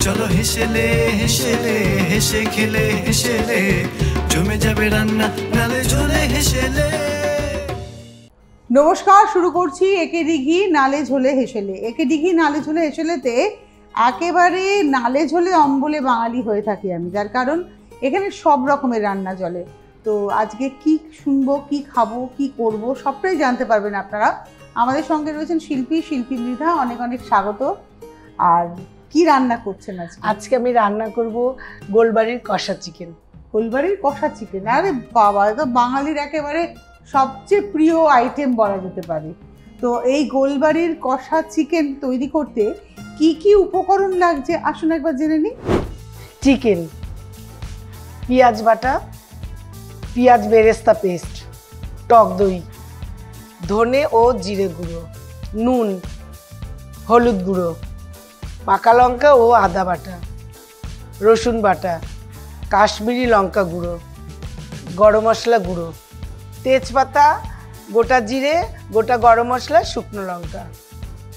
চলো হেসেলে হেসেলে হেসে খেলে হেসেলে জমে যাবে রান্না নালে ঝোলে হেসেলে। নমস্কার, শুরু করছি একে দিঘি নালে ঝোলে হেসেলে। একে দিঘি নালে ঝোলে হেসেলেতে একেবারে নালে ঝোলে অম্বলে বাঙালি হয়ে থাকি আমি, যার কারণ এখানে সব রকমের রান্না চলে। তো আজকে কি শুনবো, কি খাবো, কি করব সবটাই জানতে পারবেন আপনারা। আমাদের সঙ্গে রয়েছেন শিল্পী মৃধা, অনেক অনেক স্বাগত। আর কি রান্না করছেন আজকে? আজকে আমি রান্না করব গোলবাড়ির কষা চিকেন। গোলবাড়ির কষা চিকেন, আরে বাবা, এ তো বাঙালির একেবারে সবচেয়ে প্রিয় আইটেম বলা যেতে পারে। তো এই গোলবাড়ির কষা চিকেন তৈরি করতে কি কি উপকরণ লাগছে আসুন একবার জেনে নিই। চিকেন, পেঁয়াজ বাটা, পেঁয়াজ বেরেস্তা পেস্ট, টক দই, ধনে ও জিরে গুঁড়ো, নুন, হলুদ গুঁড়ো, পাকা লঙ্কা ও আদা বাটা, রসুন বাটা, কাশ্মীরি লঙ্কা গুঁড়ো, গরম মশলা গুঁড়ো, তেজপাতা, গোটা জিরে, গোটা গরম মশলা, শুকনো লঙ্কা,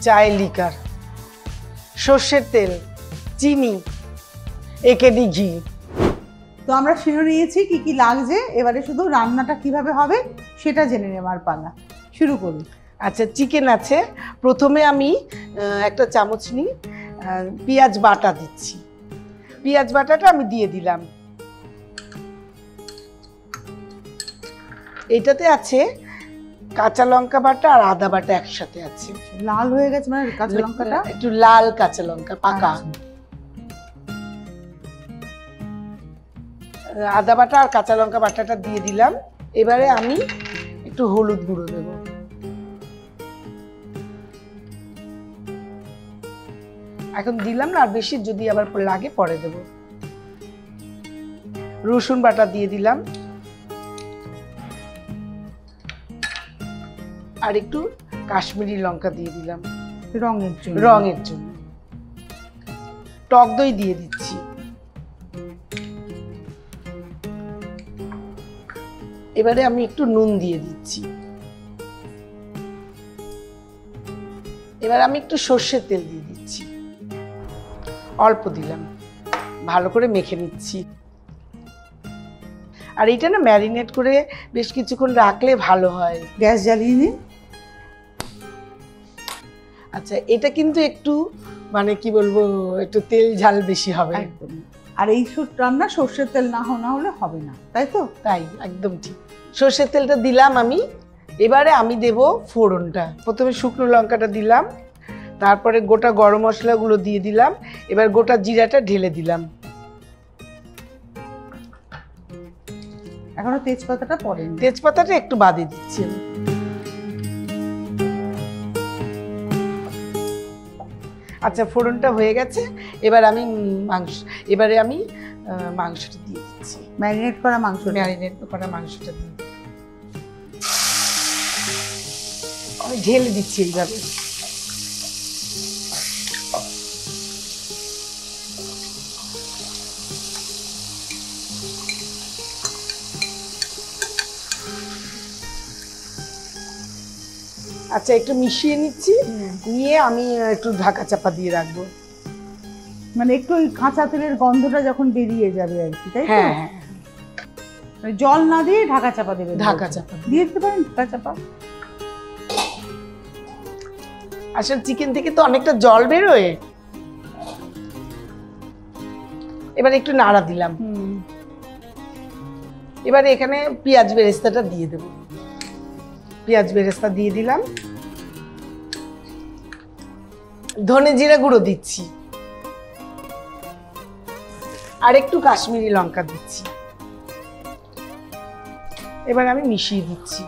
চায়ের লিকার, সর্ষের তেল, চিনি, একেডি ঘি। তো আমরা শুনে নিয়েছি কি কি লাগছে, এবারে শুধু রান্নাটা কিভাবে হবে সেটা জেনে নেওয়ার পালা। শুরু করুন। আচ্ছা, চিকেন আছে। প্রথমে আমি একটা চামচ নিই, পেঁয়াজ বাটা দিচ্ছি। পেঁয়াজ বাটাটা আমি দিয়ে দিলাম। এটাতে আছে কাঁচা লঙ্কা বাটা আর আদা বাটা একসাথে আছে। লাল হয়ে গেছে মানে কাঁচা লঙ্কাটা? একটু লাল কাঁচা লঙ্কা পাকা। আদা বাটা আর কাঁচা লঙ্কা বাটাটা দিয়ে দিলাম। এবারে আমি একটু হলুদ গুঁড়ো দেবো। এখন দিলাম না, আর বেশি যদি আবার লাগে পরে দেব। রসুন বাটা দিয়ে দিলাম আর একটু কাশ্মীরি লঙ্কা দিয়ে দিলাম রঙের জন্য। টক দই দিয়ে দিচ্ছি। এবারে আমি একটু নুন দিয়ে দিচ্ছি। এবার আমি একটু সর্ষের তেল দিয়ে দিচ্ছি, অল্প দিলাম। ভালো করে মেখে নিচ্ছি। আর এইটা না ম্যারিনেট করে বেশ কিছুক্ষণ রাখলে ভালো হয়। গ্যাস জ্বালিয়ে নিন। আচ্ছা, এটা কিন্তু একটু মানে কি বলবো, একটু তেল ঝাল বেশি হবে। একদম। আর এই রান্না সর্ষের তেল না হলে হবে না, তাই তো? তাই, একদম ঠিক। সর্ষের তেলটা দিলাম আমি। এবারে আমি দেব ফোড়নটা। প্রথমে শুকনো লঙ্কাটা দিলাম, তারপরে গোটা গরম মশলাগুলো দিয়ে দিলাম। এবার গোটা জিরাটা ঢেলে দিলাম। এখনো তেজপাতাটা পড়ে? তেজপাতাটা একটু বাদে দিচ্ছি আমি। আচ্ছা, ফোড়নটা হয়ে গেছে। এবার আমি মাংসটা দিয়ে দিচ্ছি। ম্যারিনেট করা মাংসটা দিয়ে আমি ঢেলে দিচ্ছি এইভাবে। আচ্ছা, একটু মিশিয়ে নিচ্ছি। নিয়ে আমি একটু ঢাকা চাপা দিয়ে রাখবো। মানে একটু ওই কাঁচা তেলের গন্ধটা যখন বেরিয়ে যাবে আর কি, তাই তো? হ্যাঁ, জল না দিয়ে ঢাকা চাপা দেবে? ঢাকা চাপা দিয়ে দিতে পারেন ঢাকা চাপা। আসলে চিকেন থেকে তো অনেকটা জল বেরোয়। এবার একটু নাড়া দিলাম। এবারে এখানে পেঁয়াজ বেরেস্তাটা দিয়ে দেব। পেঁয়াজ বেরেস্তা দিয়ে দিলাম। ধনে জিরা গুঁড়ো দিচ্ছি আর একটু কাশ্মীরি লঙ্কা দিচ্ছি। এবার আমি মিশিয়ে দিচ্ছি।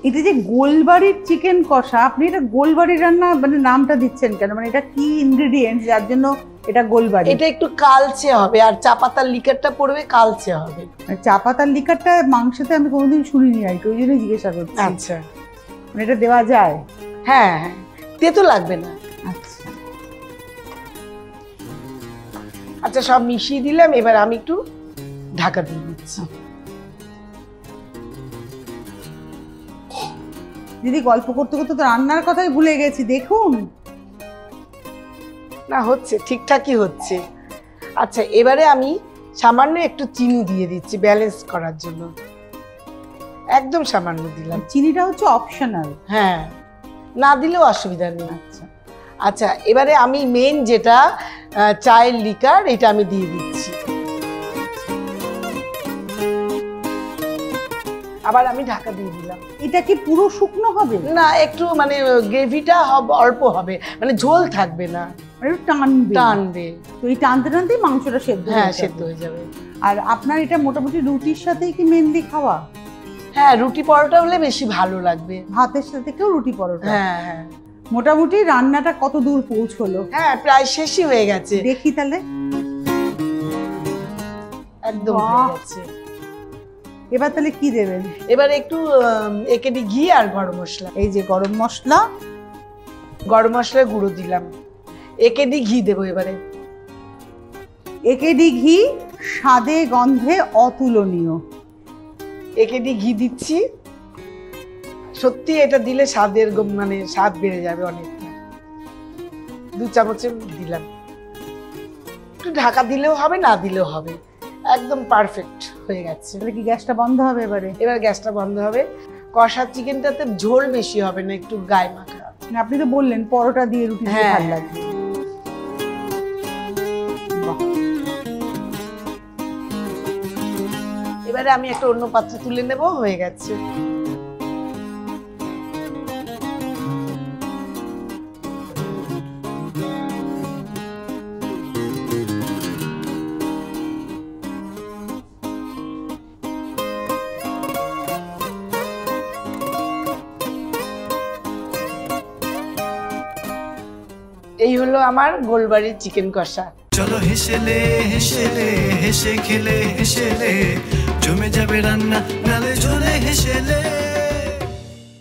এটা যে গোলবাড়ির চিকেন কষা, আপনি এটা গোলবাড়ির রান্না মানে নামটা দিচ্ছেন কেন? মানে এটা কি ইনগ্রেডিয়েন্টস যার জন্য এটা গোলবাড়ি? এটা একটু কালচে হবে আর চা পাতার লিকারটা পড়বে, কালচে হবে। চা পাতার লিকারটা মাংসতে আমি কোনোদিন শুনিনি আর কি, ওই জন্য জিজ্ঞাসা করছি। আচ্ছা, মানে এটা দেওয়া যায়? হ্যাঁ, তেতো লাগবে না। আচ্ছা আচ্ছা, সব মিশিয়ে দিলাম। এবার আমি একটু ঢাকা দিয়ে দিচ্ছি। দিদি গল্প করতে করতে তো রান্নার কথাই ভুলে গেছি, দেখুন। না, হচ্ছে, ঠিকঠাকই হচ্ছে। আচ্ছা, এবারে আমি সামান্য একটু চিনি দিয়ে দিচ্ছি ব্যালেন্স করার জন্য, একদম সামান্য দিলাম। চিনিটা হচ্ছে অপশনাল। হ্যাঁ, না দিলেও অসুবিধা নেই। আচ্ছা আচ্ছা, এবারে আমি মেন যেটা চায়ের লিকার, এটা আমি দিয়ে দিচ্ছি। আবার আমি ঢাকা দিয়ে দিলাম। এটা কি পুরো শুকনো হবে? না, একটু মানে গ্রেভিটা হবে, অল্প হবে, মানে ঝোল থাকবে না, একটু টানবে। টানবে। তো এই টানতে টানতেই মাংসটা সেদ্ধ হ্যাঁ, হয়ে যাবে। সেদ্ধ হয়ে যাবে। আর আপনার এটা মোটামুটি রুটির সাথেই কি মেনলি খাওয়া? হ্যাঁ, রুটি পরোটা হলে বেশি ভালো লাগবে। ভাতের সাথে কেউ রুটি পরোটা? হ্যাঁ হ্যাঁ। মোটামুটি রান্নাটা কত দূর পৌঁছলো? হ্যাঁ, প্রায় শেষই হয়ে গেছে। দেখি তাহলে। একদম বাহ! হয়ে গেছে। এবার তাহলে কি দেবেন? এবার একটু একেডি ঘি আর গরম মশলা। এই যে গরম মশলা, গরম মশলার গুঁড়ো দিলাম, একেডি ঘি দেবো এবারে। একেডি ঘি স্বাদে গন্ধে অতুলনীয়। একেডি ঘি দিচ্ছি, সত্যি এটা দিলে স্বাদের মানে স্বাদ বেড়ে যাবে অনেকটা। 2 চামচের দিলাম। একটু ঢাকা দিলেও হবে, না দিলেও হবে, একদম পারফেক্ট হয়ে গেছে। তাহলে কি গ্যাসটা বন্ধ হবে এবারে? এবার গ্যাসটা বন্ধ হবে। কষা চিকেনটাতে ঝোল বেশি হবে না, একটু গায়ে মাখা। আপনি তো বললেন পরোটা দিয়ে রুটি দিয়ে হ্যাঁ। ভালো লাগবে। বাহ! এবারে আমি একটা অন্য পাত্রে তুলে নেব, হয়ে গেছে। এই হলো আমার গোলবাড়ির চিকেন কষা। চলো হেসেলে হেসেলে হেসে খেলে হেসেলে জমে যাবে রান্না নালে ঝোলে হেসেলে।